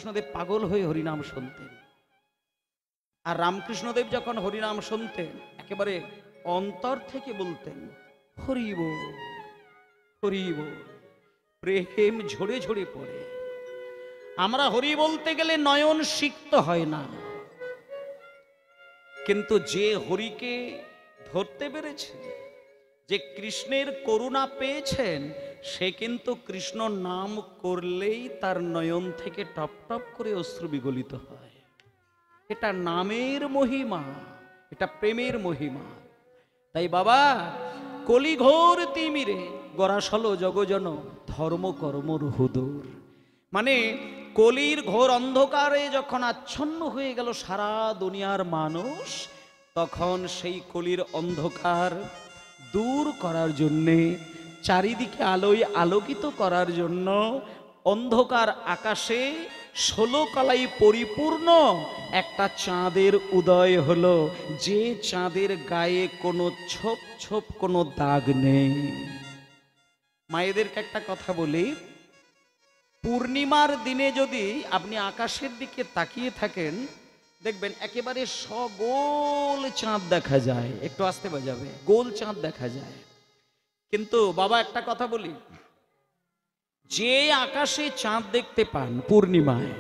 রামকৃষ্ণদেব পাগল হয়ে হরিনাম শুনতেন। আর রামকৃষ্ণদেব যখন হরিনাম শুনতেন একেবারে অন্তর থেকে বলতেন হরি বল হরি বল, প্রেম ঝরে ঝরে পড়ে। আমরা হরি বলতে গেলে নয়ন সিক্ত হয় না, কিন্তু যে হরিকে ধরতে পেরেছে, যে কৃষ্ণের করুণা পেয়েছেন, সে কিন্তু কৃষ্ণ নাম করলেই তার নয়ন থেকে টপ টপ করে অশ্রু বিগলিত হয়। এটা নামের মহিমা, এটা প্রেমের মহিমা। তাই বাবা, কলিঘোর তিমিরে গরাসল জগজন ধর্ম কর্মর হুদুর, মানে কলির ঘোর অন্ধকারে যখন আচ্ছন্ন হয়ে গেল সারা দুনিয়ার মানুষ, তখন সেই কলির অন্ধকার দূর করার জন্যে, চারিদিকে আলোয় আলোকিত করার জন্য অন্ধকার আকাশে 16 কলাই পরিপূর্ণ একটা চাঁদের উদয় হলো, যে চাঁদের গায়ে কোনো ছোপ ছোপ কোনো দাগ নেই। মায়েদেরকে একটা কথা বলি, পূর্ণিমার দিনে যদি আপনি আকাশের দিকে তাকিয়ে থাকেন, দেখবেন একেবারে সগোল চাঁদ দেখা যায়। একটু আস্তে বাজাবে, গোল চাঁদ দেখা যায়। কিন্তু বাবা একটা কথা বলি, যে আকাশে চাঁদ দেখতে পান পূর্ণিমায়,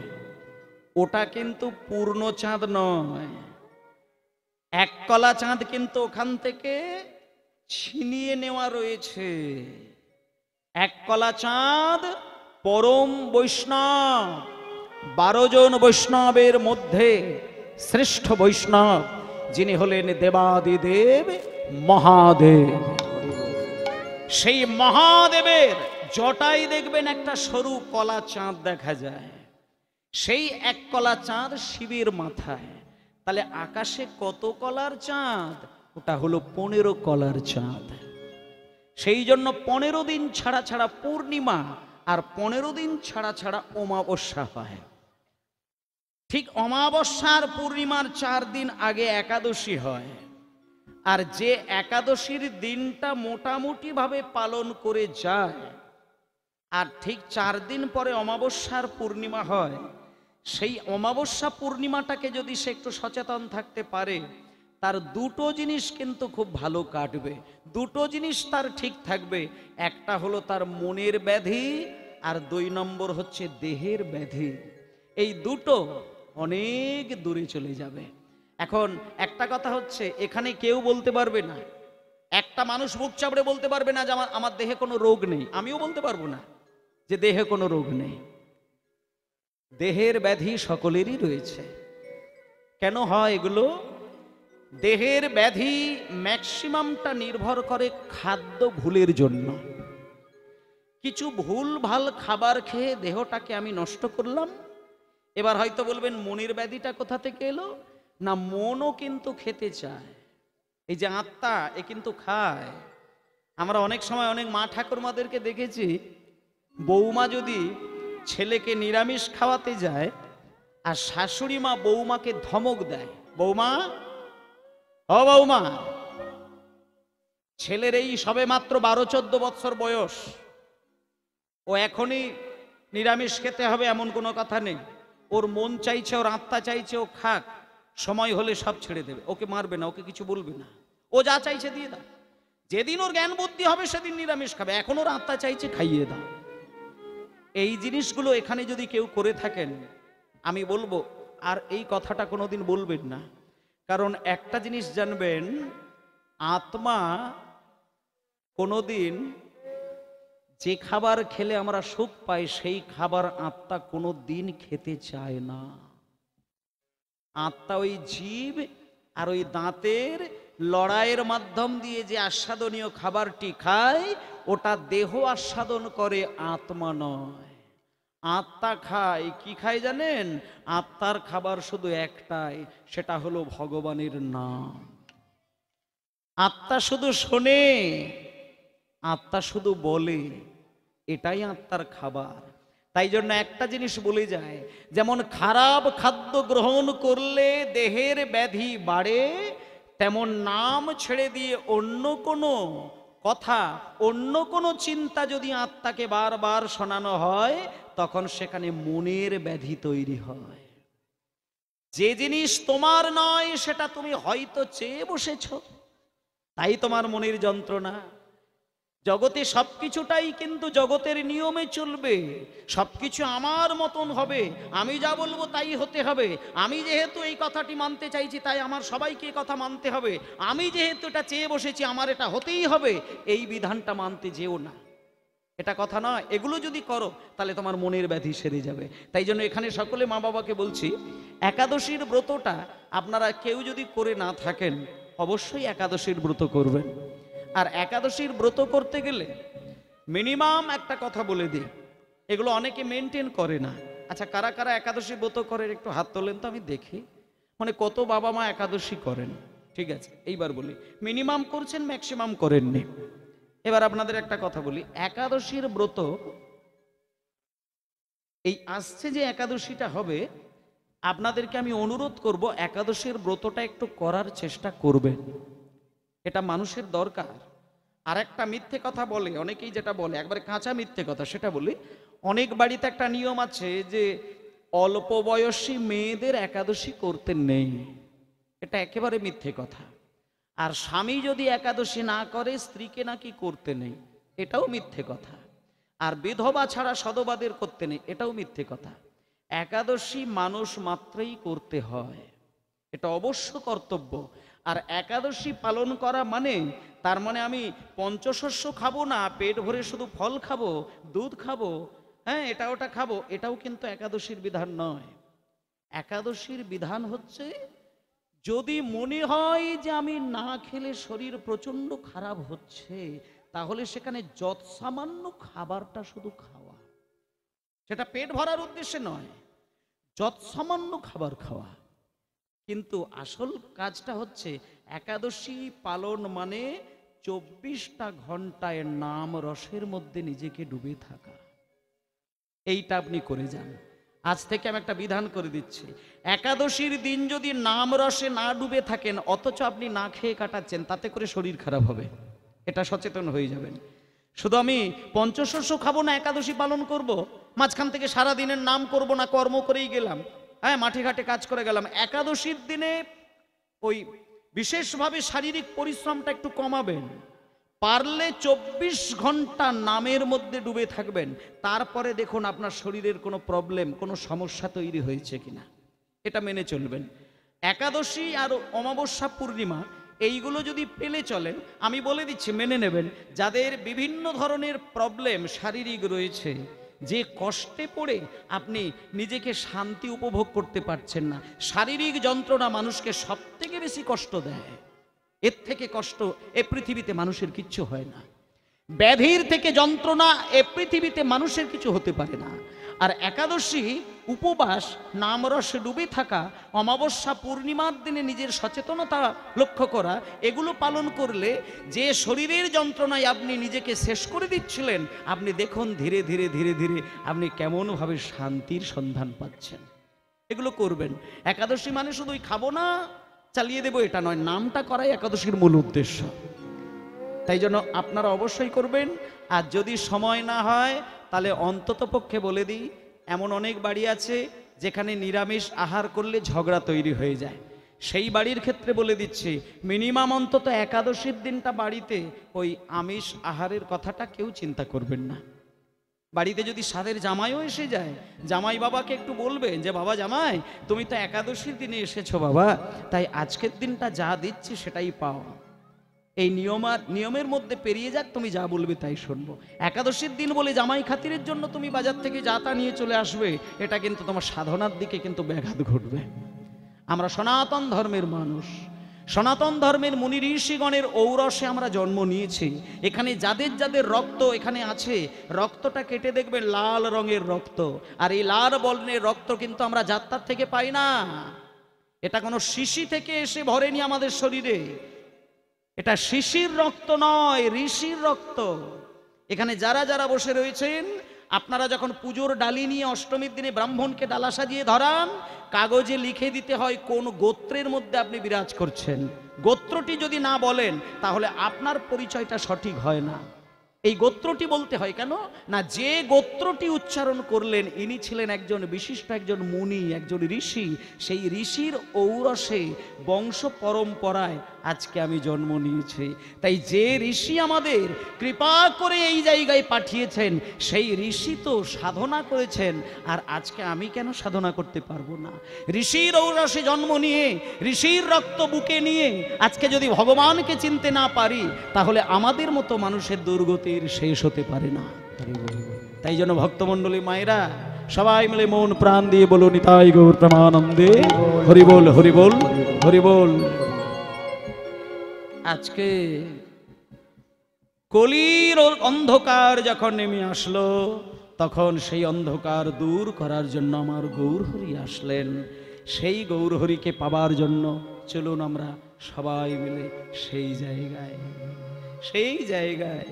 ওটা কিন্তু পূর্ণ চাঁদ নয়। এক কলা চাঁদ কিন্তু ওখান থেকে ছিনিয়ে নেওয়া রয়েছে। এক কলা চাঁদ পরম বৈষ্ণব, 12 জন বৈষ্ণবের মধ্যে শ্রেষ্ঠ বৈষ্ণব, যিনি হলেন দেবাদিদেব মহাদেব। সেই মহাদেবের জটাই দেখবেন একটা সরু কলা চাঁদ দেখা যায়। সেই এক কলা চাঁদ শিবের মাথায়। তাহলে আকাশে কত কলার চাঁদ? ওটা হলো 15 কলার চাঁদ। সেই জন্য 15 দিন ছাড়া ছাড়া পূর্ণিমা, আর 15 দিন ছাড়া ছাড়া অমাবস্যা হয়। ঠিক অমাবস্যার পূর্ণিমার 4 দিন আগে একাদশী হয়। আর যে একাদশীর দিনটা মোটামুটি ভাবে পালন করে যায়, আর ঠিক 4 দিন পরে অমাবস্যার পূর্ণিমা হয়, সেই অমাবস্যা পূর্ণিমাটাকে যদি সে একটু সচেতন থাকতে পারে, তার দুটো জিনিস কিন্তু খুব ভালো কাটবে। দুটো জিনিস তার ঠিক থাকবে, একটা হলো তার মনের ব্যাধি, আর 2 নম্বর হচ্ছে দেহের ব্যাধি। এই দুটো অনেক দূরে চলে যাবে। এখন একটা কথা হচ্ছে, এখানে কেউ বলতে পারবে না, একটা মানুষ মুখ চাপড়ে বলতে পারবে না যে আমার দেহে কোনো রোগ নেই। আমিও বলতে পারবো না যে দেহে কোনো রোগ নেই। দেহের ব্যাধি সকলেরই রয়েছে। কেন হয় এগুলো? দেহের ব্যাধি ম্যাক্সিমামটা নির্ভর করে খাদ্য ভুলের জন্য। কিছু ভুল ভাল খাবার খেয়ে দেহটাকে আমি নষ্ট করলাম। এবার হয়তো বলবেন মনের ব্যাধিটা কোথা থেকে এলো? না, মনও কিন্তু খেতে চায়। এই যে আত্মা, এ কিন্তু খায়। আমরা অনেক সময় অনেক মা ঠাকুরমাদেরকে দেখেছি, বৌমা যদি ছেলেকে নিরামিষ খাওয়াতে যায়, আর শাশুড়ি মা বৌমাকে ধমক দেয়, বৌমা ও বৌমা, ছেলের এই সবে মাত্র 12-14 বছর বয়স, ও এখনই নিরামিষ খেতে হবে এমন কোনো কথা নেই। ওর মন চাইছে, ওর আত্মা চাইছে ও খাক, সময় হলে সব ছেড়ে দেবে। ওকে মারবে না, ওকে কিছু বলবে না, ও যা চাইছে দিয়ে দাও। যেদিন ওর জ্ঞান বুদ্ধি হবে সেদিন নিরামিষ খাবে, এখন ওর আত্মা চাইছে খাইয়ে দাও। এই জিনিসগুলো এখানে যদি কেউ করে থাকেন, আমি বলবো আর এই কথাটা কোনোদিন বলবেন না। কারণ একটা জিনিস জানবেন, আত্মা কোনোদিন, যে খাবার খেলে আমরা সুখ পাই সেই খাবার আত্মা কোনো দিন খেতে চায় না। আত্মা ওই জীব আর ওই দাঁতের লড়াইয়ের মাধ্যম দিয়ে যে আস্বাদনীয় খাবারটি খায়, ওটা দেহ আস্বাদন করে, আত্মা নয়। আত্মা খায় কি খায় জানেন? আত্মার খাবার শুধু একটাই, সেটা হলো ভগবানের নাম। আত্মা শুধু শোনে, আত্মা শুধু বলে, এটাই আত্মার খাবার। তাই জন্য একটা জিনিস বলে যায়, যেমন খারাপ খাদ্য গ্রহণ করলে দেহের ব্যাধি বাড়ে, তেমন নাম ছেড়ে দিয়ে অন্য কোনো কথা, অন্য কোনো চিন্তা যদি আত্মাকে বারবার শোনানো হয়, তখন সেখানে মনের ব্যাধি তৈরি হয়। যে জিনিস তোমার নয় সেটা তুমি হয়তো চেয়ে বসেছ, তাই তোমার মনের যন্ত্রণা। জগতে সবকিছুটাই কিন্তু জগতের নিয়মে চলবে, সবকিছু আমার মতন হবে, আমি যা বলবো তাই হতে হবে। আমি যেহেতু এই কথাটি মানতে চাইছি তাই আমার সবাইকে এই কথা মানতে হবে। আমি যেহেতু এটা চেয়ে বসেছি আমার এটা হতেই হবে, এই বিধানটা মানতে যেও না, এটা কথা নয়। এগুলো যদি করো তাহলে তোমার মনের ব্যাধি সেরে যাবে। তাই জন্য এখানে সকলে মা বাবাকে বলছি, একাদশীর ব্রতটা আপনারা কেউ যদি করে না থাকেন অবশ্যই একাদশীর ব্রত করবেন। আর একাদশীর ব্রত করতে গেলে মিনিমাম একটা কথা বলে দিই, এগুলো অনেকে মেনটেন করে না। আচ্ছা, কারা কারা একাদশী ব্রত করেন একটু হাত তোলেন তো আমি দেখি। মানে কত বাবা মা একাদশী করেন? ঠিক আছে, এইবার বলি, মিনিমাম করছেন, ম্যাক্সিমাম করেননি। এবার আপনাদের একটা কথা বলি, একাদশীর ব্রত এই আসছে যে একাদশীটা হবে, আপনাদেরকে আমি অনুরোধ করব একাদশীর ব্রতটা একটু করার চেষ্টা করবেন, এটা মানুষের দরকার। আর একটা মিথ্যে কথা বলে অনেকেই, যেটা বলে একবারে কাঁচা মিথ্যে কথা, সেটা বলি, অনেক বাড়িতে একটা নিয়ম আছে যে অল্প বয়সী মেয়েদের একাদশী করতে নেই, এটা একেবারে মিথ্যে কথা। আর স্বামী যদি একাদশী না করে স্ত্রীকে নাকি করতে নেই, এটাও মিথ্যে কথা। আর বিধবা ছাড়া সদবাদের করতে নেই, এটাও মিথ্যে কথা। একাদশী মানুষ মাত্রই করতে হয়, এটা অবশ্য কর্তব্য। আর একাদশী পালন করা মানে, তার মানে আমি পঞ্চশস্য খাবো না, পেট ভরে শুধু ফল খাবো, দুধ খাবো, হ্যাঁ এটা ওটা খাবো, এটাও কিন্তু একাদশীর বিধান নয়। একাদশীর বিধান হচ্ছে, যদি মনে হয় যে আমি না খেলে শরীর প্রচন্ড খারাপ হচ্ছে, তাহলে সেখানে যৎ সামান্য খাবারটা শুধু খাওয়া, সেটা পেট ভরার উদ্দেশ্যে নয়, যৎ সামান্য খাবার খাওয়া। কিন্তু আসল কাজটা হচ্ছে একাদশী পালন মানে 24টা ঘন্টায় নাম রসের মধ্যে নিজেকে ডুবে থাকা। এইটা আপনি করে যান। আজ থেকে আমি একটা বিধান করে দিচ্ছি, একাদশীর দিন যদি নাম রসে না ডুবে থাকেন অথচ আপনি না খেয়ে কাটাচ্ছেন, তাতে করে শরীর খারাপ হবে, এটা সচেতন হয়ে যাবেন। শুধু আমি পঞ্চশস্য খাবো না, একাদশী পালন করব, মাঝখান থেকে সারা দিনের নাম করব না, কর্ম করেই গেলাম, হ্যাঁ মাঠে ঘাটে কাজ করে গেলাম। একাদশীর দিনে ওই বিশেষভাবে শারীরিক পরিশ্রমটা একটু কমাবেন, পারলে 24 ঘন্টা নামের মধ্যে ডুবে থাকবেন। তারপরে দেখুন আপনার শরীরের কোনো প্রবলেম, কোনো সমস্যা তৈরি হয়েছে কিনা, এটা মেনে চলবেন। একাদশী আর অমাবস্যা পূর্ণিমা এইগুলো যদি পেলে চলেন, আমি বলে দিচ্ছি মেনে নেবেন। যাদের বিভিন্ন ধরনের প্রবলেম শারীরিক রয়েছে, যে কষ্টে পড়ে আপনি নিজেকে শান্তি উপভোগ করতে পারছেন না, শারীরিক যন্ত্রণা মানুষকে সব থেকে বেশি কষ্ট দেয়, এর থেকে কষ্ট এ পৃথিবীতে মানুষের কিচ্ছু হয় না। ব্যাধির থেকে যন্ত্রণা এ পৃথিবীতে মানুষের কিছু হতে পারে না। আর একাদশী উপবাস, নামরসে ডুবে থাকা, অমাবস্যা পূর্ণিমার দিনে নিজের সচেতনতা লক্ষ্য করা, এগুলো পালন করলে যে শরীরের যন্ত্রণায় আপনি নিজেকে শেষ করে দিচ্ছিলেন, আপনি দেখুন ধীরে ধীরে ধীরে ধীরে আপনি কেমনভাবে শান্তির সন্ধান পাচ্ছেন। এগুলো করবেন। একাদশী মানে শুধুই খাবো না চালিয়ে দেবো এটা নয়, নামটা করাই একাদশীর মূল উদ্দেশ্য। তাই জন্য আপনারা অবশ্যই করবেন। আর যদি সময় না হয় তাহলে অন্তত পক্ষে বলে দিই, এমন অনেক বাড়ি আছে যেখানে নিরামিষ আহার করলে ঝগড়া তৈরি হয়ে যায়, সেই বাড়ির ক্ষেত্রে বলে দিচ্ছি মিনিমাম অন্তত একাদশীর দিনটা বাড়িতে ওই আমিষ আহারের কথাটা কেউ চিন্তা করবেন না। বাড়িতে যদি সাদের জামাইও এসে যায়, জামাই বাবাকে একটু বলবেন যে বাবা জামাই তুমি তো একাদশীর দিনে এসেছো বাবা, তাই আজকের দিনটা যা দিচ্ছি সেটাই পাও, এই নিয়মের মধ্যে পেরিয়ে যাক, তুমি যা বলবে তাই শুনবো। একাদশীর দিন বলে জামাই খাতিরের জন্য তুমি বাজার থেকে যা তা নিয়ে চলে আসবে, এটা কিন্তু তোমার সাধনার দিকে কিন্তু ব্যাঘাত ঘটবে। আমরা সনাতন ধর্মের মানুষ, সনাতন ধর্মের মুনি ঋষিগণের ঔরসে আমরা জন্ম নিয়েছি। এখানে যাদের যাদের রক্ত এখানে আছে, রক্তটা কেটে দেখবেন লাল রঙের রক্ত। আর এই লাল বর্ণের রক্ত কিন্তু আমরা যাত্রার থেকে পাই না, এটা কোনো শিশি থেকে এসে ভরেনি আমাদের শরীরে, এটা শিশির রক্ত নয়, ঋষির রক্ত। এখানে যারা যারা বসে রয়েছেন, আপনারা যখন পুজোর ডালি নিয়ে অষ্টমীর দিনে ব্রাহ্মণকে ডালা সাজিয়ে ধরান, কাগজে লিখে দিতে হয় কোন গোত্রের মধ্যে আপনি বিরাজ করছেন। গোত্রটি যদি না বলেন তাহলে আপনার পরিচয়টা সঠিক হয় না। এই গোত্রটি বলতে হয় কেন না, যে গোত্রটি উচ্চারণ করলেন ইনি ছিলেন একজন বিশিষ্ট একজন মুনি, একজন ঋষি। সেই ঋষির ঔরসে বংশ পরম্পরায় আজকে আমি জন্ম নিয়েছি। তাই যে ঋষি আমাদের কৃপা করে এই জায়গায় পাঠিয়েছেন, সেই ঋষি তো সাধনা করেছেন, আর আজকে আমি কেন সাধনা করতে পারবো না? ঋষির ঔরসে জন্ম নিয়ে, ঋষির রক্ত বুকে নিয়ে আজকে যদি ভগবানকে চিনতে না পারি, তাহলে আমাদের মতো মানুষের দুর্গতির শেষ হতে পারে না। তাই জন্য ভক্তমণ্ডলী মায়েরা সবাই মিলে মন প্রাণ দিয়ে বলো নিতাই গৌর প্রেমানন্দে হরি বল, হরি বল, হরি বল। আজকে কলির অন্ধকার যখন নেমে আসলো, তখন সেই অন্ধকার দূর করার জন্য আমার গৌরহরি আসলেন। সেই গৌরহরিকে পাবার জন্য চলুন আমরা সবাই মিলে সেই জায়গায়, সেই জায়গায়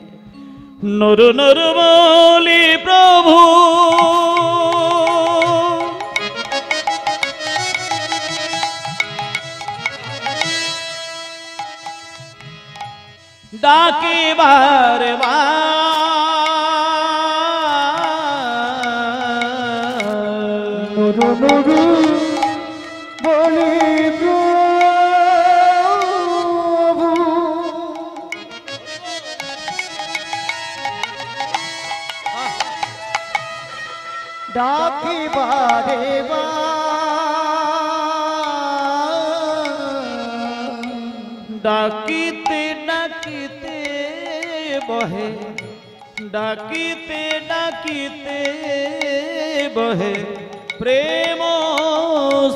নর নর বলি প্রভু ডাকে বারে বার বলি প্রভু ডাকি বারে ডাকিতে ডাকিতে বহে, ডাকিতে ডাকিতে বহে প্রেম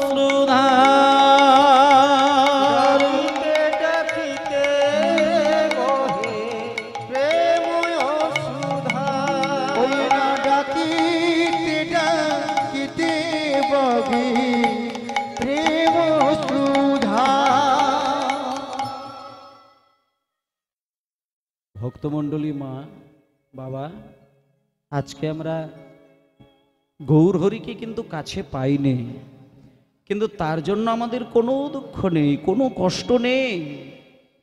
শ্রুধা, ডাকিতে বহে প্রেম সুধা, ডাকিতে ডাকিতে বহে প্রেম সুধা। ভক্তমণ্ডলী মা বাবা, আজকে আমরা গৌরহরিকে কিন্তু কাছে পাইনি, কিন্তু তার জন্য আমাদের কোনো দুঃখ নেই, কোনো কষ্ট নেই।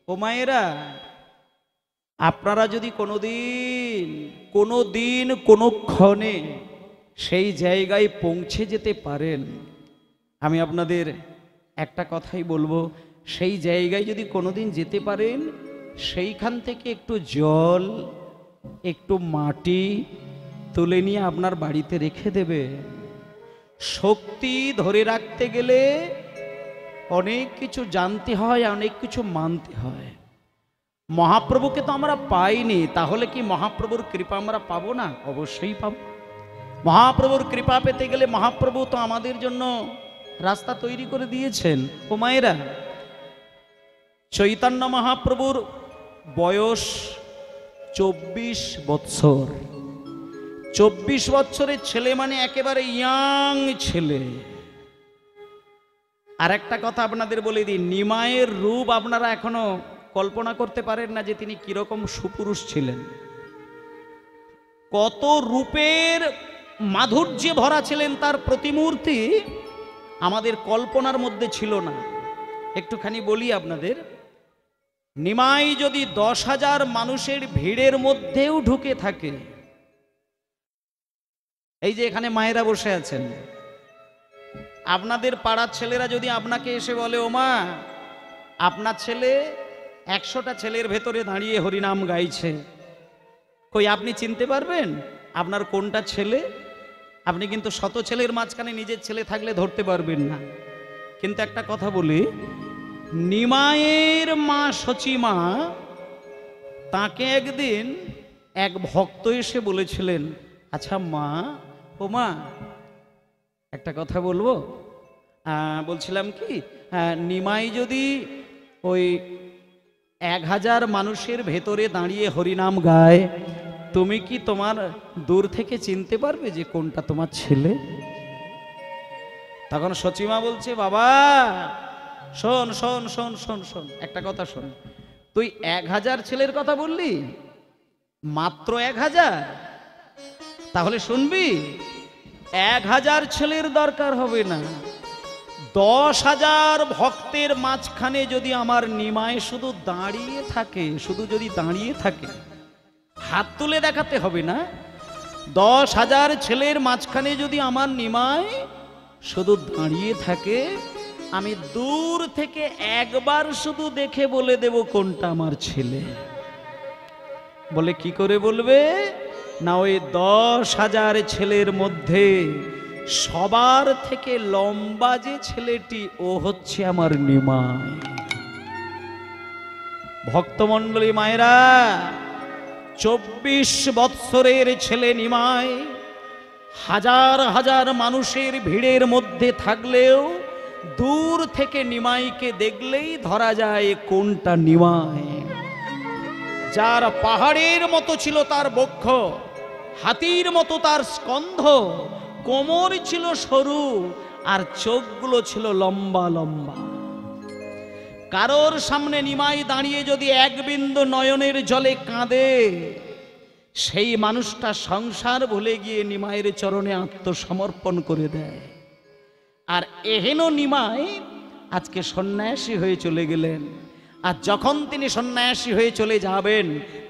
ও মায়েরা, আপনারা যদি কোনো দিন কোনো ক্ষণে সেই জায়গায় পৌঁছে যেতে পারেন, আমি আপনাদের একটা কথাই বলবো, সেই জায়গায় যদি কোনোদিন যেতে পারেন, সেইখান থেকে একটু জল, একটু মাটি তুলে নিয়ে আপনার বাড়িতে রেখে দেবে। শক্তি ধরে রাখতে গেলে অনেক কিছু জানতে হয়, অনেক কিছু মানতে হয়। মহাপ্রভুকে তো আমরা পাইনি, তাহলে কি মহাপ্রভুর কৃপা আমরা পাবো না? অবশ্যই পাবো। মহাপ্রভুর কৃপা পেতে গেলে মহাপ্রভু তো আমাদের জন্য রাস্তা তৈরি করে দিয়েছেন। ও মায়েরা, চৈতন্য মহাপ্রভুর বয়স 24 বৎসর। 24 বৎসরের ছেলে মানে একেবারে ইয়াং ছেলে। আর একটা কথা আপনাদের বলে দিই, নিমাইয়ের রূপ আপনারা এখনো কল্পনা করতে পারেন না যে তিনি কিরকম সুপুরুষ ছিলেন। কত রূপের মাধুর্যে ভরা ছিলেন, তার প্রতিমূর্তি আমাদের কল্পনার মধ্যে ছিল না। একটুখানি বলি আপনাদের, নিমাই যদি 10,000 মানুষের ভিড়ের মধ্যেও ঢুকে থাকে, এই যে এখানে মায়েরা বসে আছেন, আপনাদের পাড়ার ছেলেরা যদি আপনাকে এসে বলে, ও মা, আপনার ছেলে 100টা ছেলের ভেতরে দাঁড়িয়ে হরিনাম গাইছে, কই আপনি চিনতে পারবেন আপনার কোনটা ছেলে? আপনি কিন্তু শত ছেলের মাঝখানে নিজের ছেলে থাকলে ধরতে পারবেন না। কিন্তু একটা কথা বলি, নিমাইয়ের মা সচিমা, তাকে একদিন এক ভক্ত এসে বলেছিলেন, আচ্ছা মা, ও মা, একটা কথা বলবো। বলছিলাম কি, নিমাই যদি ওই 1000 মানুষের ভেতরে দাঁড়িয়ে হরিনাম গায়, তুমি কি তোমার দূর থেকে চিনতে পারবে যে কোনটা তোমার ছেলে? তখন সচিমা বলছে, বাবা শোন শোন শোন শোন শোন, একটা কথা শোন, তুই 1000 ছেলের কথা বললি, মাত্র 1000, তাহলে শুনবি, 1000 ছেলের দরকার হবে না, 10,000 ভক্তের মাঝখানে যদি আমার নিমাই শুধু দাঁড়িয়ে থাকে, শুধু যদি দাঁড়িয়ে থাকে, হাত তুলে দেখাতে হবে না। 10,000 ছেলের মাঝখানে যদি আমার নিমাই শুধু দাঁড়িয়ে থাকে, আমি দূর থেকে একবার শুধু দেখে বলে দেব কোনটা আমার ছেলে। বলে কি করে বলবে? না, ওই 10,000 ছেলের মধ্যে সবার থেকে লম্বা যে ছেলেটি, ও হচ্ছে আমার নিমাই। ভক্তমণ্ডলী মায়েরা, 24 বৎসরের ছেলে নিমাই হাজার হাজার মানুষের ভিড়ের মধ্যে থাকলেও দূর থেকে নিমাইকে দেখলেই ধরা যায় কোনটা নিমাই। যার পাহাড়ের মতো ছিল তার বক্ষ, হাতির মতো তার স্কন্ধ, কোমর ছিল সরু, আর চোখগুলো ছিল লম্বা লম্বা। কারোর সামনে নিমাই দাঁড়িয়ে যদি এক বিন্দু নয়নের জলে কাঁদে, সেই মানুষটা সংসার ভুলে গিয়ে নিমাইয়ের চরণে আত্মসমর্পণ করে দেয়। আর এহেন নিমাই আজকে সন্ন্যাসী হয়ে চলে গেলেন। আর যখন তিনি সন্ন্যাসী হয়ে চলে যাবেন,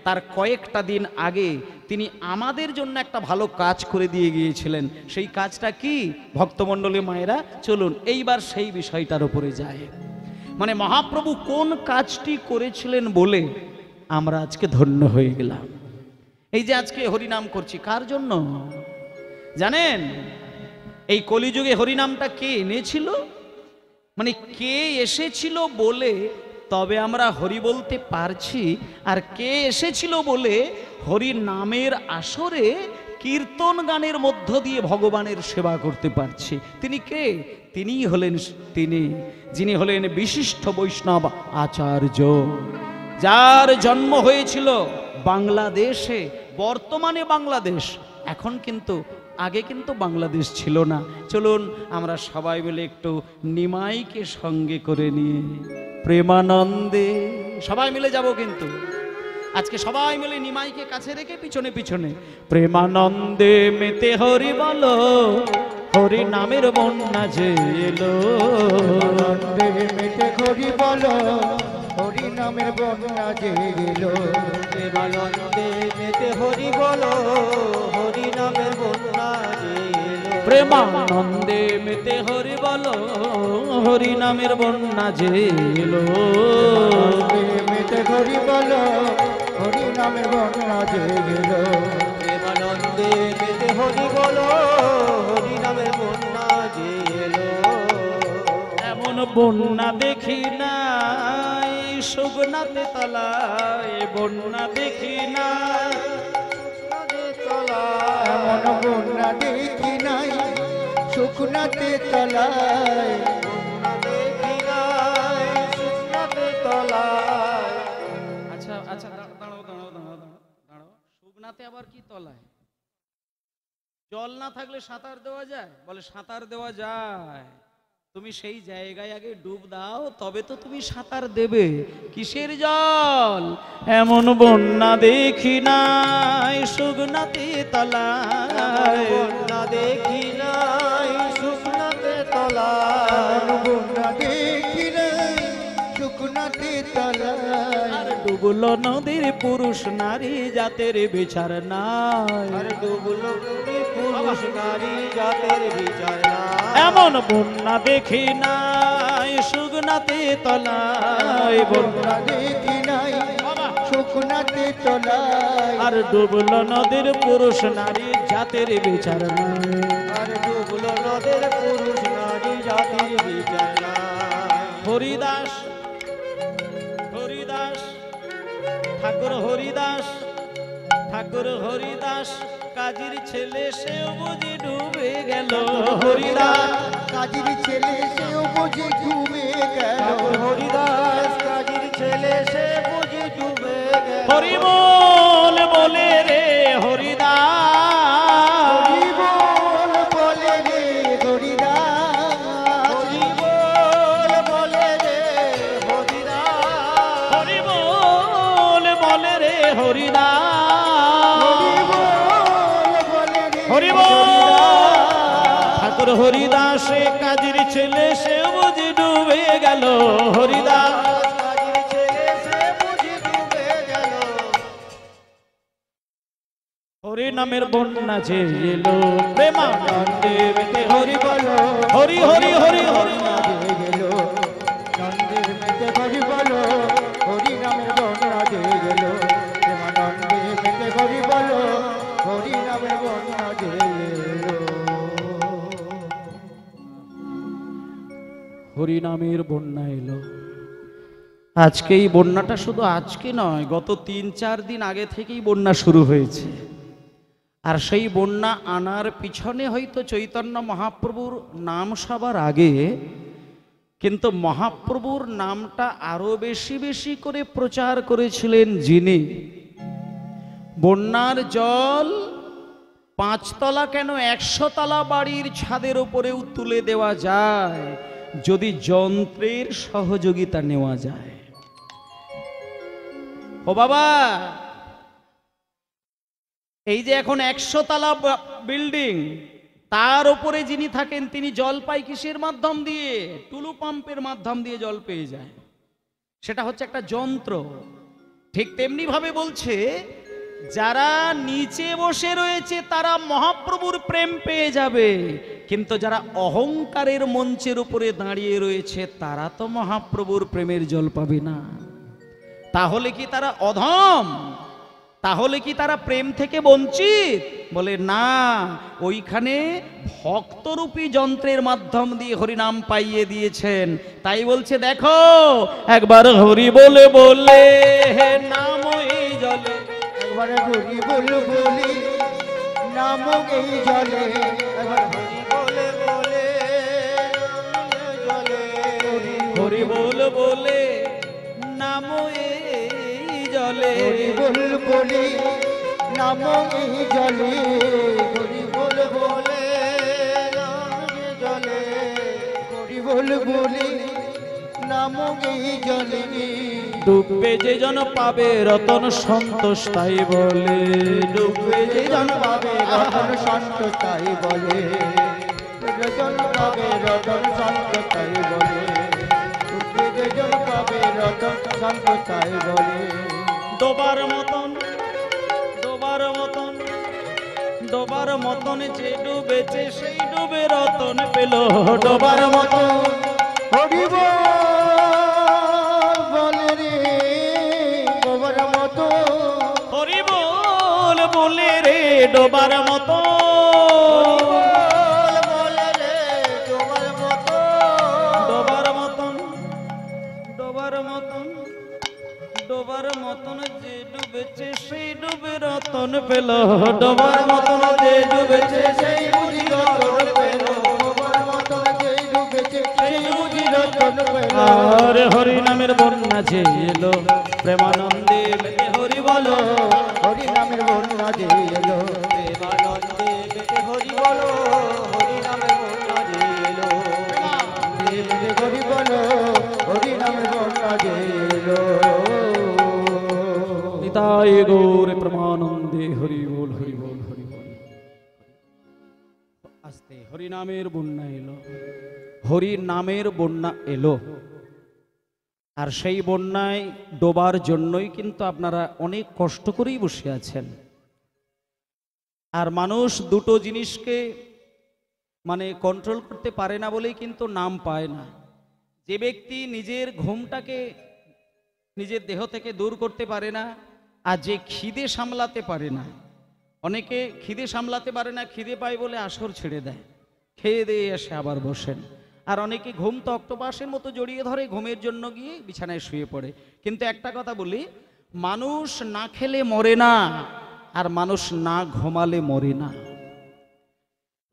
তার কয়েকটা দিন আগে তিনি আমাদের জন্য একটা ভালো কাজ করে দিয়ে গিয়েছিলেন। সেই কাজটা কি ভক্তমণ্ডলী মায়েরা, চলুন এইবার সেই বিষয়টার উপরে যায়। মানে মহাপ্রভু কোন কাজটি করেছিলেন বলে আমরা আজকে ধন্য হয়ে গেলাম। এই যে আজকে হরিনাম করছি, কার জন্য জানেন? এই কলিযুগে হরিনামটা কে এনেছিল? মানে কে এসেছিল বলে তবে আমরা হরি বলতে পারছি, আর কে এসেছিল বলে হরি নামের আসরে কীর্তন গানের মধ্য দিয়ে ভগবানের সেবা করতে পারছি। তিনি কে? তিনিই হলেন যিনি হলেন বিশিষ্ট বৈষ্ণব আচার্য, যার জন্ম হয়েছিল বাংলাদেশে। বর্তমানে বাংলাদেশ, এখন কিন্তু আগে কিন্তু বাংলাদেশ ছিল না। চলুন আমরা সবাই মিলে একটু নিমাইকে সঙ্গে করে নিয়ে প্রেমানন্দে সবাই মিলে যাব। কিন্তু আজকে সবাই মিলে নিমাইকে কাছে রেখে পিছনে পিছনে প্রেমানন্দে মেতে হরি বলো, হরি নামের বন্যা যে এলো। মেতে হরি বলো, হরি নামের বন্যা যে এলো। প্রেমানন্দে মেতে হরি বলো, হরি নামের বন্যা যে এলো। প্রেমানন্দে মেতে হরি বলো, হরি নামের বন্যা যে এলো। মেতে হরি বলো, হরি নামের বন্যা যে এলো। প্রেমানন্দে মেতে হরি বলো, হরি নামের বন্যা যে এলো। এমন বন্যা দেখি নাই সুগনাতে তলায়, বন্যা দেখি না এমন বন্যা দেখি নাই শুকনাতে তলায়, দেখি নাই শুকনাতে তলায়। আচ্ছা আচ্ছা, দাঁড়াও দাঁড়াও দাঁড়াও দাঁড়াও। সুগনাতে আবার কি তলায়? জল না থাকলে সাঁতার দেওয়া যায়? বলে সাঁতার দেওয়া যায়। তুমি সেই জায়গায় আগে ডুব দাও, তবে তো তুমি সাঁতার দেবে। কিসের জল? এমন বন্যা দেখি নাই সুগনাতে তলায়, বন্যা দেখি নাই শুকনাতে তলায়। বন্যা দেখি নাই শুকনাতে তলায়। আর ডুবলো নদীর পুরুষ নারী জাতের বিচার নাই। আর ডুবলো পুরুষ নারী জাতের বিচার নাই। এমন বন্যা দেখি নাই সুগনাতে তলায়, বন্যা দেখি নাই শুকনাতে তলায়। আর ডুবলো নদীর পুরুষ নারী জাতের বিচার নাই। আর ডুবলো নদের পুরুষ নারী জাতির বিচার নাই। হরিদাস হরিদাস ঠাকুর হরিদাস, ঠাকুর হরিদাস কাজীর ছেলে, সেও বুঝি ডুবে গেল। হরিদাস কাজীর ছেলে সেও বুঝি ডুবে গেল। হরিদাস কাজীর ছেলে সে বুঝি ডুবে গেল। হরিবোল বলে রে হরিদাস, হরিবোল বলে রে হরিদাস। হরিবোল বলে রে হরিদাস। হরিবোল বলে রে হরিদাস, হরিবোল। ঠাকুর হরিদাসে কাজীর ছেলে, সে বুঝি ডুবে গেল। হরিদাস নামের বন্যা যে এলো প্রেমানন্দে মেতে হরি বলো হরি হরি হরি হরি গেল নন্দের মেতে হরি বলো হরি নামের বন্যা যে গেল প্রেমানন্দে মেতে হরি বলো হরি নামের বন্যা যে গেল। হরি নামের বন্যা এলো। আজকে এই বন্যাটা শুধু আজকে নয়, গত ৩-৪ দিন আগে থেকেই বন্যা শুরু হয়েছে। আর সেই বন্যা আনার পিছনে হয়তো চৈতন্য মহাপ্রভুর নাম সবার আগে, কিন্তু মহাপ্রভুর নামটা আরো বেশি বেশি করে প্রচার করেছিলেন যিনি। বন্যার জল ৫ তলা কেন ১০০ তলা বাড়ির ছাদের উপরেও তুলে দেওয়া যায় যদি যন্ত্রের সহযোগিতা নেওয়া যায়। ও বাবা, এই যে এখন ১০০ তলা বিল্ডিং, তার উপরে যিনি থাকেন তিনি জল পায় কিসের মাধ্যম দিয়ে? টুলু পাম্পের মাধ্যম দিয়ে জল পেয়ে যায়। সেটা হচ্ছে একটা যন্ত্র। ঠিক তেমনি ভাবে বলছে, যারা নিচে বসে রয়েছে তারা মহাপ্রভুর প্রেম পেয়ে যাবে, কিন্তু যারা অহংকারের মঞ্চের উপরে দাঁড়িয়ে রয়েছে তারা তো মহাপ্রভুর প্রেমের জল পাবে না। তাহলে কি তারা অধম? তাহলে কি তারা প্রেম থেকে বঞ্চিত? বলে না, ওইখানে ভক্তরূপী যন্ত্রের মাধ্যম দিয়ে হরিনাম পাইয়ে দিয়েছেন। তাই বলছে দেখো, একবার হরি বলে বলে নাম এই জলে, একবারে হরি বল বলি নাম এই জলে, একবার হরি বলে বলে জলে, হরি বল বলে নাম এই জলে, হরি বল বলি নাম এই জলে, হরি বল বলে নাম এই জলে, হরি বল বলি নাম এই জলে। ডুববে যে জন পাবে রতন সন্তোষ তাই বলে, ডুববে যে জন পাবে রতন সন্তোষ তাই বলে, রতন পাবে রতন সন্তোষ তাই বলে, রতন পাবে রতন সন্তোষ তাই বলে। ডোবার মতন, ডোবার মতন, ডোবার মতন যে ডুবেছে সেই ডুবে রতন পেল। ডোবার মতন হরি বলে রে, ডোবার মতো হরি বল বলে রে ডোবার মতো, বলে রে ডোবার মতো, ডোবার মতন, ডোবার মতন, ডোবার মতন যে ডুবেছে সেই ডুবে রতন পেল। ডোবার মতন যে ডুবেছে সেই বুঝি রতন পেল। ডোবার মতন যেই ডুবেছে সেই বুঝি রতন পেল। আর হরি নামের বন্যা যে এলো প্রেমানন্দে মেতে হরি বলো, হরি নামের বন্যা যে এলো প্রেমানন্দে মেতে হরি বলো, হরি নামের বন্যা যে এলো মেতে হরি বলো, হরি নামের বন্যা যে এলো। নিতাই গৌর প্রেমানন্দে হরি বল হরি বল হরি বল। আস্তে হরি নামের বন্যা এলো, হরি নামের বন্যা এলো। আর সেই বন্যায় ডোবার জন্যই কিন্তু আপনারা অনেক কষ্ট করেই বসে আছেন। আর মানুষ দুটো জিনিসকে মানে কন্ট্রোল করতে পারে না বলেই কিন্তু নাম পায় না। যে ব্যক্তি নিজের ঘুমটাকে নিজের দেহ থেকে দূর করতে পারে না, আর যে খিদে সামলাতে পারে না, অনেকে খিদে সামলাতে পারে না, খিদে পায় বলে আসর ছেড়ে দেয়, খেয়ে দিয়ে এসে আবার বসেন। আর অনেকে ঘুম তো অক্টোপাসের মতো জড়িয়ে ধরে, ঘুমের জন্য গিয়ে বিছানায় শুয়ে পড়ে। কিন্তু একটা কথা বলি, মানুষ না খেলে মরে না, আর মানুষ না ঘুমালে মরে না।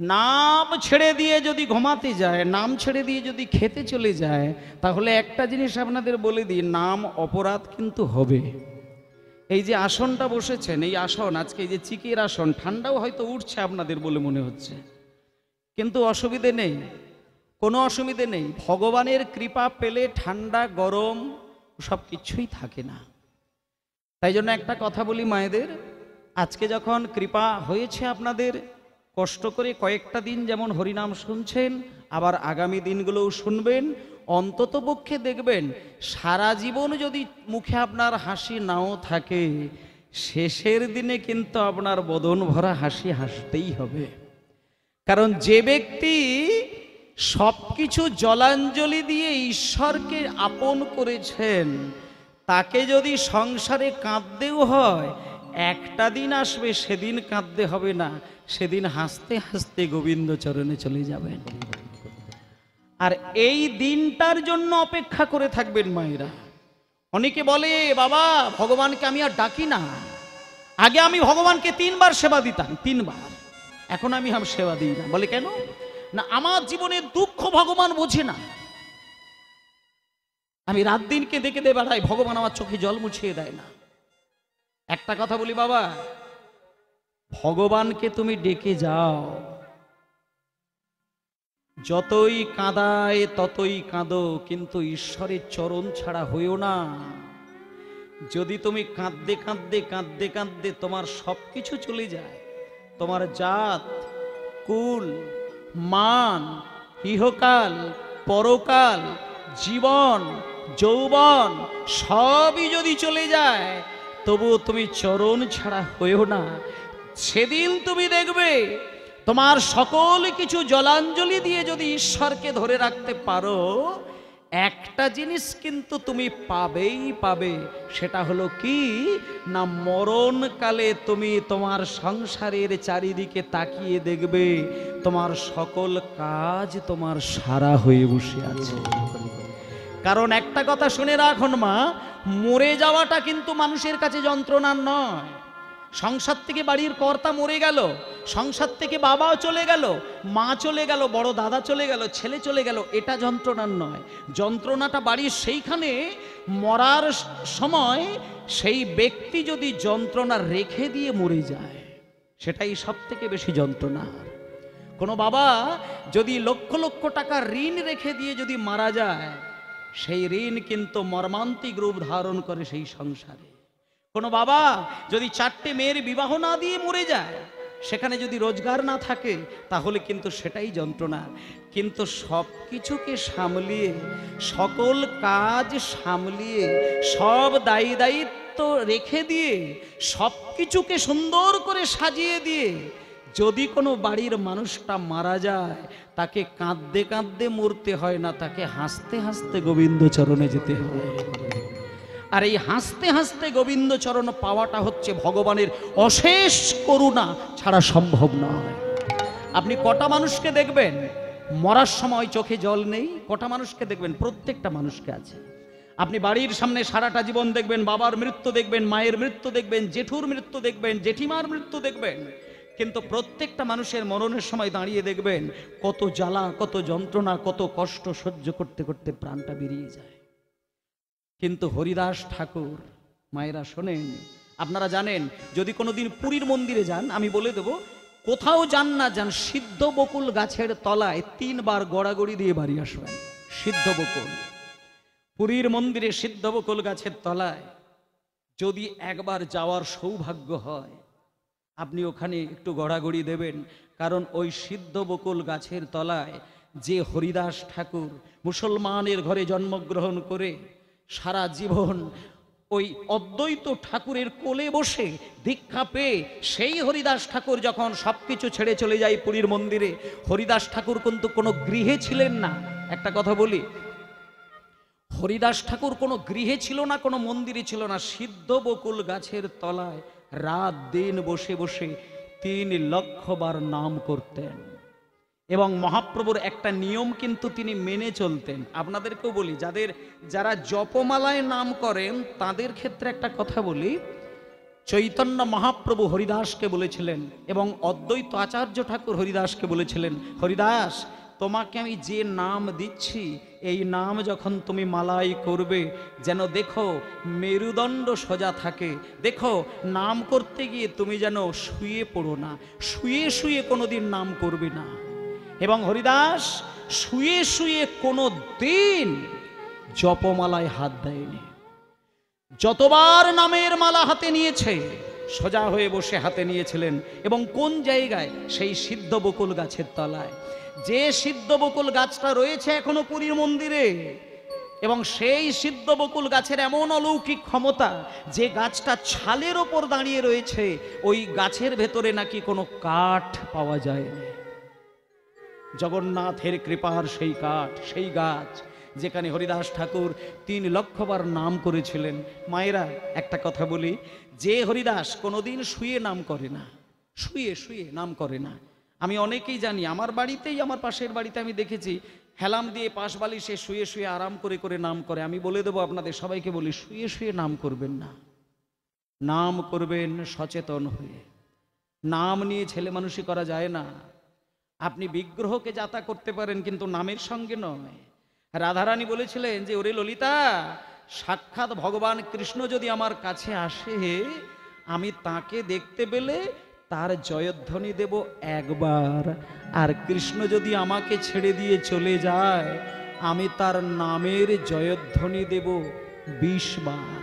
নাম ছেড়ে দিয়ে যদি ঘুমাতে যায়, নাম ছেড়ে দিয়ে যদি খেতে চলে যায়, তাহলে একটা জিনিস আপনাদের বলে দিই, নাম অপরাধ কিন্তু হবে। এই যে আসনটা বসেছেন, এই আসন আজকে এই যে চিকের আসন, ঠান্ডাও হয়তো উঠছে আপনাদের বলে মনে হচ্ছে, কিন্তু অসুবিধে নেই, কোনো অসুবিধে নেই। ভগবানের কৃপা পেলে ঠান্ডা গরম সব কিছুই থাকে না। তাই জন্য একটা কথা বলি মায়েদের, আজকে যখন কৃপা হয়েছে আপনাদের, কষ্ট করে কয়েকটা দিন যেমন হরিনাম শুনছেন, আবার আগামী দিনগুলোও শুনবেন, অন্তত পক্ষে দেখবেন সারা জীবন যদি মুখে আপনার হাসি নাও থাকে, শেষের দিনে কিন্তু আপনার বদন ভরা হাসি হাসতেই হবে। কারণ যে ব্যক্তি সবকিছু জলাঞ্জলি দিয়ে ঈশ্বরকে আপন করেছেন, তাকে যদি সংসারে কাঁদতেও হয়, একটা দিন আসবে সেদিন কাঁদতে হবে না, সেদিন হাসতে হাসতে গোবিন্দ চরণে চলে যাবেন। আর এই দিনটার জন্য অপেক্ষা করে থাকবেন মায়েরা। অনেকে বলে, বাবা ভগবানকে আমি আর ডাকি না, আগে আমি ভগবানকে 3 বার সেবা দিতাম, 3 বার, এখন আমি সেবা দিই না। বলে কেন? না, আমার জীবনের দুঃখ ভগবান বোঝে না, আমি রাত দিনকে দেখে দে বেড়াই, ভগবান আমার চোখে জল মুছিয়ে দেয় না। একটা কথা বলি বাবা, ভগবানকে তুমি ডেকে যাও, যতই কাঁদায় ততই কাঁদো, কিন্তু ঈশ্বরের চরণ ছাড়া হইও না। যদি তুমি কাঁদতে কাঁদতে কাঁদতে কাঁদতে তোমার সবকিছু চলে যায়, তোমার জাত, কুল, মান, ইহকাল, পরকাল, জীবন, যৌবন সবই যদি চলে যায়, তবুও তুমি চরণ ছাড়া হইও না। সেদিন তুমি দেখবে তোমার সকল কিছু জলাঞ্জলি দিয়ে যদি ঈশ্বরকে ধরে রাখতে পারো, একটা জিনিস কিন্তু তুমি পাবেই পাবে। সেটা হলো কি না, মরণকালে তুমি তোমার সংসারের চারিদিকে তাকিয়ে দেখবে তোমার সকল কাজ তোমার সারা হয়ে বসে আছে। কারণ একটা কথা শুনে রাখুন মা, মরে যাওয়াটা কিন্তু মানুষের কাছে যন্ত্রণার নয়। সংসার থেকে বাড়ির কর্তা মরে গেল, সংসার থেকে বাবাও চলে গেল, মা চলে গেল, বড় দাদা চলে গেল, ছেলে চলে গেল, এটা যন্ত্রণার নয়। যন্ত্রণাটা বাড়ির সেইখানে মরার সময় সেই ব্যক্তি যদি যন্ত্রণা রেখে দিয়ে মরে যায়, সেটাই সব থেকে বেশি যন্ত্রণা। কোনো বাবা যদি লক্ষ লক্ষ টাকা ঋণ রেখে দিয়ে যদি মারা যায়, সেই ঋণ কিন্তু মর্মান্তিক রূপ ধারণ করে সেই সংসারে। কোনো বাবা যদি 4টে মেয়ের বিবাহ না দিয়ে মরে যায়, সেখানে যদি রোজগার না থাকে, তাহলে কিন্তু সেটাই যন্ত্রণা। কিন্তু সব কিছুকে সামলিয়ে, সকল কাজ সামলিয়ে, সব দায়ী দায়িত্ব রেখে দিয়ে, সব কিছুকে সুন্দর করে সাজিয়ে দিয়ে যদি কোনো বাড়ির মানুষটা মারা যায়, তাকে কাঁদতে কাঁদতে মরতে হয় না, তাকে হাসতে হাসতে গোবিন্দ চরণে যেতে হয়। আর এই হাসতে হাসতে গোবিন্দ চরণ পাওয়াটা হচ্ছে ভগবানের অশেষ করুণা ছাড়া সম্ভব নয়। আপনি কটা মানুষকে দেখবেন মরার সময় চোখে জল নেই? কটা মানুষকে দেখবেন? প্রত্যেকটা মানুষকে আছে। আপনি বাড়ির সামনে সারাটা জীবন দেখবেন, বাবার মৃত্যু দেখবেন, মায়ের মৃত্যু দেখবেন, জেঠুর মৃত্যু দেখবেন, জেঠিমার মৃত্যু দেখবেন, কিন্তু প্রত্যেকটা মানুষের মরণের সময় দাঁড়িয়ে দেখবেন কত জ্বালা, কত যন্ত্রণা, কত কষ্ট সহ্য করতে করতে প্রাণটা বেরিয়ে যায়। কিন্তু হরিদাস ঠাকুর, মায়েরা শোনেন, আপনারা জানেন, যদি কোনোদিন পুরীর মন্দিরে যান, আমি বলে দেব, কোথাও যান না যান, সিদ্ধ বকুল গাছের তলায় 3 বার গড়াগড়ি দিয়ে বাড়ি আসবেন। সিদ্ধ বকুল, পুরীর মন্দিরে সিদ্ধ বকুল গাছের তলায় যদি একবার যাওয়ার সৌভাগ্য হয়, আপনি ওখানে একটু গড়াগড়ি দেবেন। কারণ ওই সিদ্ধ বকুল গাছের তলায় যে হরিদাস ঠাকুর মুসলমানের ঘরে জন্মগ্রহণ করে সারা জীবন ওই অদ্বৈত ঠাকুরের কোলে বসে দীক্ষা পেয়ে, সেই হরিদাস ঠাকুর যখন সবকিছু ছেড়ে চলে যায় পুরীর মন্দিরে, হরিদাস ঠাকুর কিন্তু কোনো গৃহে ছিলেন না। একটা কথা বলি, হরিদাস ঠাকুর কোনো গৃহে ছিল না, কোনো মন্দিরে ছিল না, সিদ্ধ বকুল গাছের তলায় রাত দিন বসে বসে 3 লক্ষ বার নাম করতেন। এবং মহাপ্রভুর একটা নিয়ম কিন্তু তিনি মেনে চলতেন। আপনাদেরকেও বলি, যারা জপমালায় নাম করেন তাদের ক্ষেত্রে একটা কথা বলি, চৈতন্য মহাপ্রভু হরিদাসকে বলেছিলেন এবং অদ্বৈত আচার্য ঠাকুর হরিদাসকে বলেছিলেন, হরিদাস, তোমাকে আমি যে নাম দিচ্ছি, এই নাম যখন তুমি মালাই করবে, যেন দেখো মেরুদণ্ড সোজা থাকে, দেখো নাম করতে গিয়ে তুমি যেন শুয়ে পড়ো না, শুয়ে শুয়ে কোনোদিন নাম করবে না। এবং হরিদাস শুয়ে শুয়ে কোনো দিন জপমালায় হাত দেয়নি। যতবার নামের মালা হাতে নিয়েছে, সোজা হয়ে বসে হাতে নিয়েছিলেন। এবং কোন জায়গায়? সেই সিদ্ধ বকুল গাছের তলায়। যে সিদ্ধ বকুল গাছটা রয়েছে এখনো পুরীর মন্দিরে, এবং সেই সিদ্ধ বকুল গাছের এমন অলৌকিক ক্ষমতা যে গাছটা ছালের ওপর দাঁড়িয়ে রয়েছে, ওই গাছের ভেতরে নাকি কোনো কাঠ পাওয়া যায়নি। জগন্নাথের কৃপার সেই কাঠ, সেই গাছ যেখানে হরিদাস ঠাকুর 3 লক্ষবার নাম করেছিলেন। মায়েরা একটা কথা বলি, যে হরিদাস কোনোদিন শুয়ে নাম করে না, শুয়ে শুয়ে নাম করে না, আমি অনেকেই জানি, আমার বাড়িতেই, আমার পাশের বাড়িতে আমি দেখেছি হেলাম দিয়ে পাশ বালিশে শুয়ে শুয়ে আরাম করে করে নাম করে। আমি বলে দেবো আপনাদের সবাইকে বলি, শুয়ে শুয়ে নাম করবেন না, নাম করবেন সচেতন হয়ে। নাম নিয়ে ছেলে মানুষই করা যায় না। আপনি বিগ্রহকে যাতা করতে পারেন কিন্তু নামের সঙ্গে নয়। রাধারানী বলেছিলেন যে ওরে ললিতা, সাক্ষাৎ ভগবান কৃষ্ণ যদি আমার কাছে আসে, আমি তাকে দেখতে পেলে তার জয়ধ্বনি দেব একবার, আর কৃষ্ণ যদি আমাকে ছেড়ে দিয়ে চলে যায়, আমি তার নামের জয়ধ্বনি দেব 20 বার।